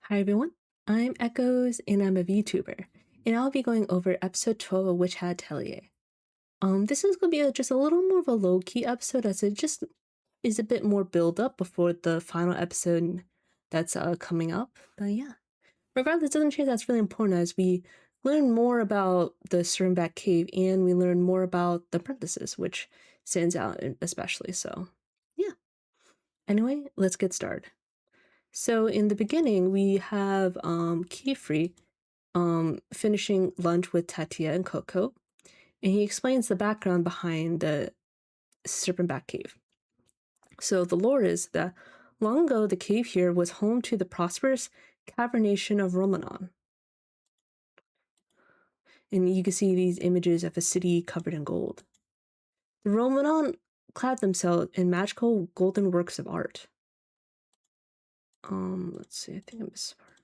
Hi everyone, I'm Echoes and I'm a VTuber, and I'll be going over episode 12 of Hat Atelier. This is gonna be just a little more of a low-key episode as it just is a bit more build up before the final episode that's coming up. But yeah, regardless, it doesn't change that's really important as we learn more about the Sternback Cave and we learn more about the apprentices, which stands out especially. So yeah. Anyway, let's get started. So in the beginning, we have Kefri finishing lunch with Tatia and Coco, and he explains the background behind the Serpentback Cave. So the lore is that long ago, the cave here was home to the prosperous cavernation of Romonon. And you can see these images of a city covered in gold. The Romonon clad themselves in magical golden works of art. Let's see, I think I missed part.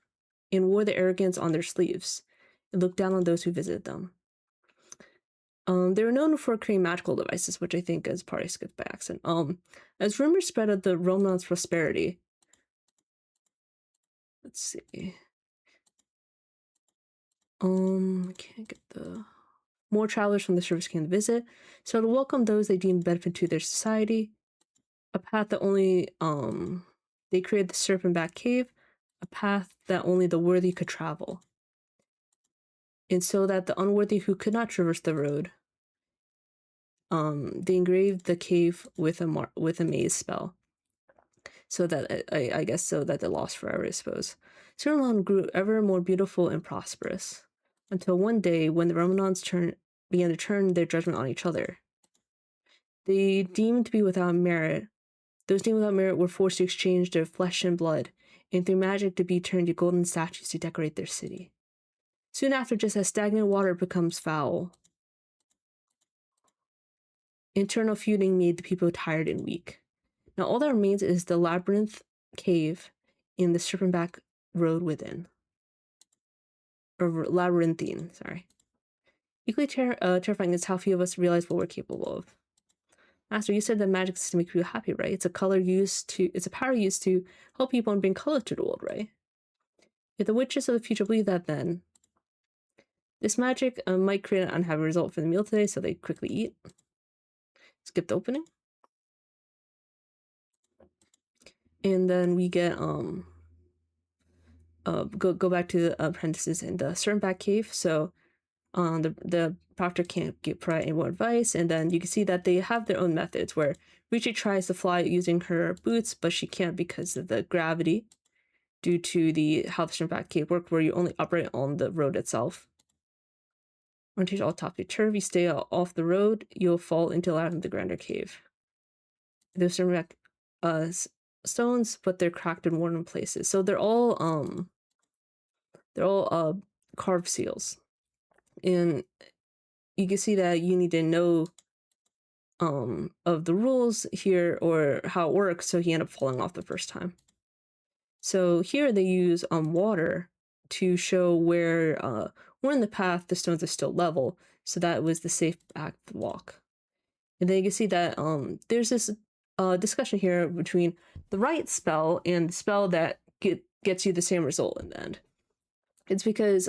And wore the arrogance on their sleeves and looked down on those who visited them. They were known for creating magical devices, which I think is probably skipped by accident. As rumors spread of the Romon's prosperity. Let's see. Can't get the more travelers from the service came to visit. So to welcome those they deemed benefit to their society. A path that only they created the Serpentback Cave, a path that only the worthy could travel. And so that the unworthy who could not traverse the road, they engraved the cave with a maze spell. So that I guess so that they lost forever, I suppose. Suriname grew ever more beautiful and prosperous, until one day when the Romanons began to turn their judgment on each other. They deemed to be without merit. Those deemed without merit were forced to exchange their flesh and blood, and through magic to be turned to golden statues to decorate their city. Soon after, just as stagnant water becomes foul, internal feuding made the people tired and weak. Now all that remains is the labyrinth cave in the Serpentback road within. Or labyrinthine, sorry. Equally terrifying is how few of us realize what we're capable of. Master, you said that magic is to make people happy, right? It's a power used to help people and bring color to the world, right? If the witches of the future believe that, then this magic might create an unhappy result for the meal today, so they quickly eat. Skip the opening. And then we get go back to the apprentices in the Sternback Cave. So the proctor can't provide any more advice, and then you can see that they have their own methods where Richie tries to fly using her boots, but she can't because of the gravity due to how the Sternback Cave work, where you only operate on the road itself. When you all topsy-turvy, stay off the road, you'll fall into the grander cave. The Sternback stones, but they're cracked and worn in places. So they're all carved seals. And you can see that you need to know of the rules here or how it works, so he ended up falling off the first time. So here they use water to show where in the path the stones are still level, so that was the safe path to walk. And then you can see that there's this discussion here between the right spell and the spell that gets you the same result in the end. It's because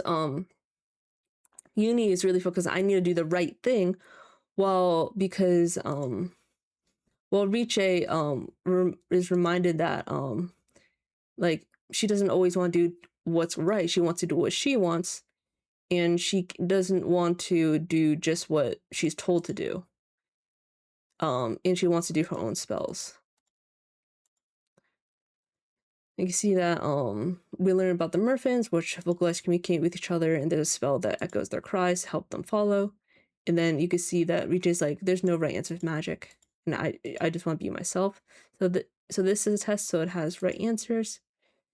Uni is really focused on I need to do the right thing, because Riche is reminded that like she doesn't always want to do what's right. She wants to do what she wants, and she doesn't want to do just what she's told to do. And she wants to do her own spells. You can see that we learn about the Murphins, which vocalize communicate with each other, and there's a spell that echoes their cries to help them follow. And then you can see that Riche is like, there's no right answer to magic, and I just want to be myself. So this is a test, so it has right answers.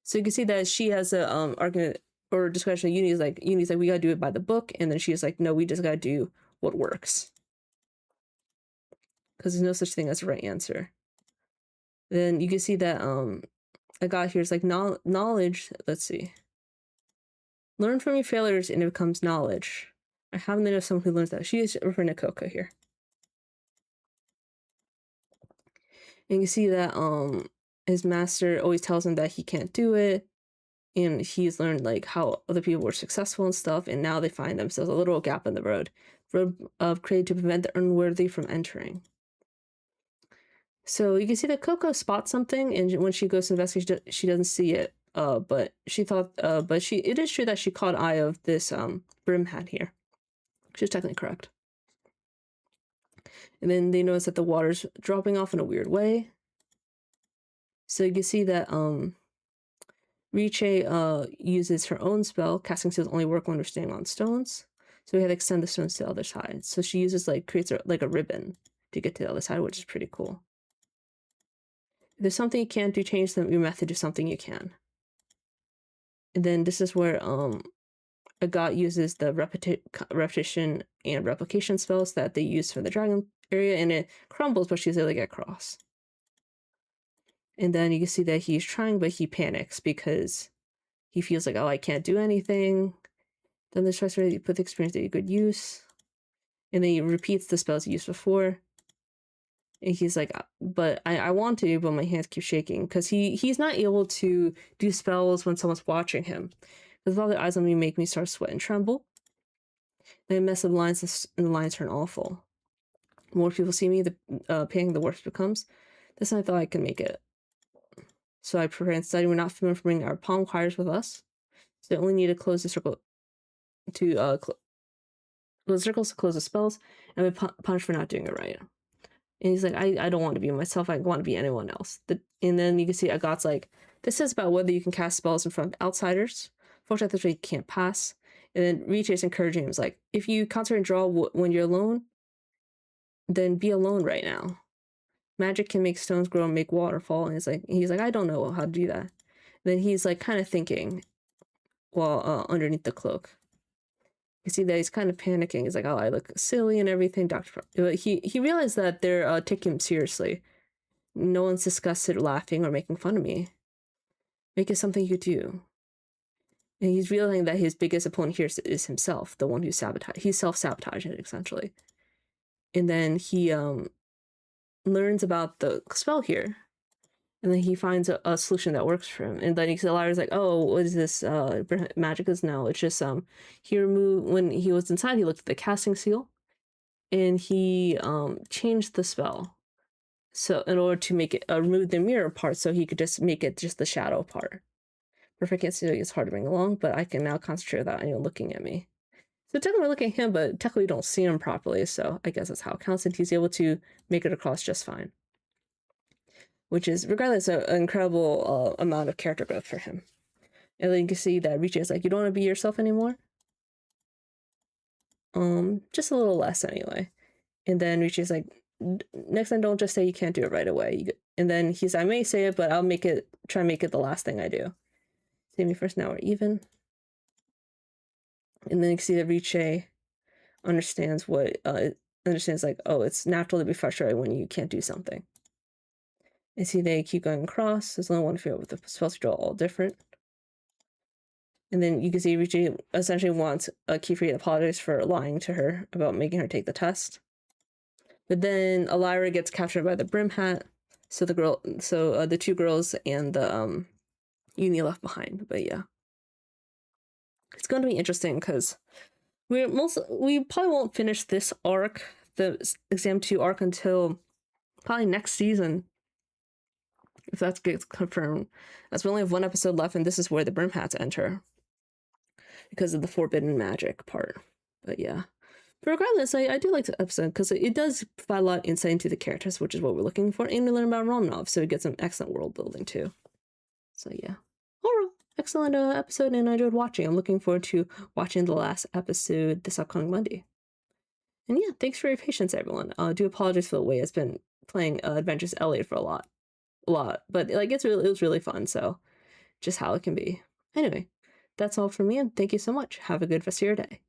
So you can see that she has a argument or discussion. Uni's like, we gotta do it by the book, and then she's like, no, we just gotta do what works, because there's no such thing as a right answer. Then you can see that a guy here is like knowledge. Let's see. Learn from your failures, and it becomes knowledge. I haven't known of someone who learns that. She is referring to Coco here. And you see that his master always tells him that he can't do it. and he's learned like how other people were successful and stuff, and now they find themselves a little gap in the road created to prevent the unworthy from entering. So you can see that Coco spots something, and when she goes to investigate, she doesn't see it. But she thought, it is true that she caught eye of this Brimhat here. She's technically correct. And then they notice that the water's dropping off in a weird way. So you can see that Riche uses her own spell. Casting skills only work when we're standing on stones. So we have to extend the stones to the other side. So she uses creates like a ribbon to get to the other side, which is pretty cool. If there's something you can't do, change your method to something you can. And then this is where Agat uses the repetition and replication spells that they use for the dragon area, and it crumbles, but she's able to get across. And then you can see that he's trying, but he panics because he feels like, oh, I can't do anything. Then the tries to put the experience to good use. And then he repeats the spells he used before. And he's like, but I want to, but my hands keep shaking. Because he's not able to do spells when someone's watching him. Because all the eyes on me make me start sweat and tremble. And I mess up lines, and the lines turn awful. The more people see me, the pain, the worse it becomes. This time I thought I could make it. So I prepare and study. We're not familiar with bringing our palm choirs with us. So I only need to close the circle to close the circles to close the spells, and we punish for not doing it right. And he's like, I don't want to be myself. I want to be anyone else. And then you can see Agat's like, this is about whether you can cast spells in front of outsiders. Fortunately, this way you can't pass. And then Riche is encouraging him. He's like, if you concentrate and draw when you're alone, then be alone right now. Magic can make stones grow and make water fall. And he's like, I don't know how to do that. And then he's like kind of thinking while underneath the cloak. You see that he's kind of panicking. He's like, oh, I look silly and everything. He realized that they're taking him seriously. No one's disgusted, laughing, or making fun of me. Make it something you do. And he's realizing that his biggest opponent here is himself, the one who sabotaged. He's self-sabotaging it, essentially. And then he learns about the spell here. And then he finds a solution that works for him. And then Lyra's like, oh, what is this? Magic is no. It's just he removed, when he was inside, he looked at the casting seal. And he changed the spell. So in order to make it remove the mirror part, so he could just make it just the shadow part. Perfect can't see it, it's hard to bring along, but I can now concentrate without anyone looking at me. So technically we're looking at him, but technically we don't see him properly, so I guess that's how it counts, and he's able to make it across just fine. Which is, regardless, an incredible amount of character growth for him. And then you can see that Riche is like, you don't want to be yourself anymore? Just a little less anyway. And then Riche is like, next time don't just say you can't do it right away. And then he's, I may say it, but I'll try and make it the last thing I do. Save me first, now we're even. And then you can see that Riche understands like, oh, it's natural to be frustrated when you can't do something. And see they keep going across. There's only one field with the spells to draw all different. And then you can see Riche essentially wants Kiefer to apologize for lying to her about making her take the test. But then Lyra gets captured by the Brimhat. So the two girls and the Uni left behind. But yeah, it's going to be interesting because we probably won't finish this arc, the Exam 2 arc, until probably next season. If that gets confirmed, as we only have one episode left, and this is where the Brimhats enter because of the forbidden magic part. But yeah, but regardless, I do like the episode because it does provide a lot of insight into the characters, which is what we're looking for, and we learn about Romonon, so we get some excellent world building too. So yeah, overall excellent episode, and I enjoyed watching. I'm looking forward to watching the last episode this upcoming Monday. And yeah, thanks for your patience, everyone. I do apologize for the way it's been playing Adventures Elliot for a lot, but like it was really fun. So just how it can be. Anyway, that's all from me, and thank you so much. Have a good rest of your day.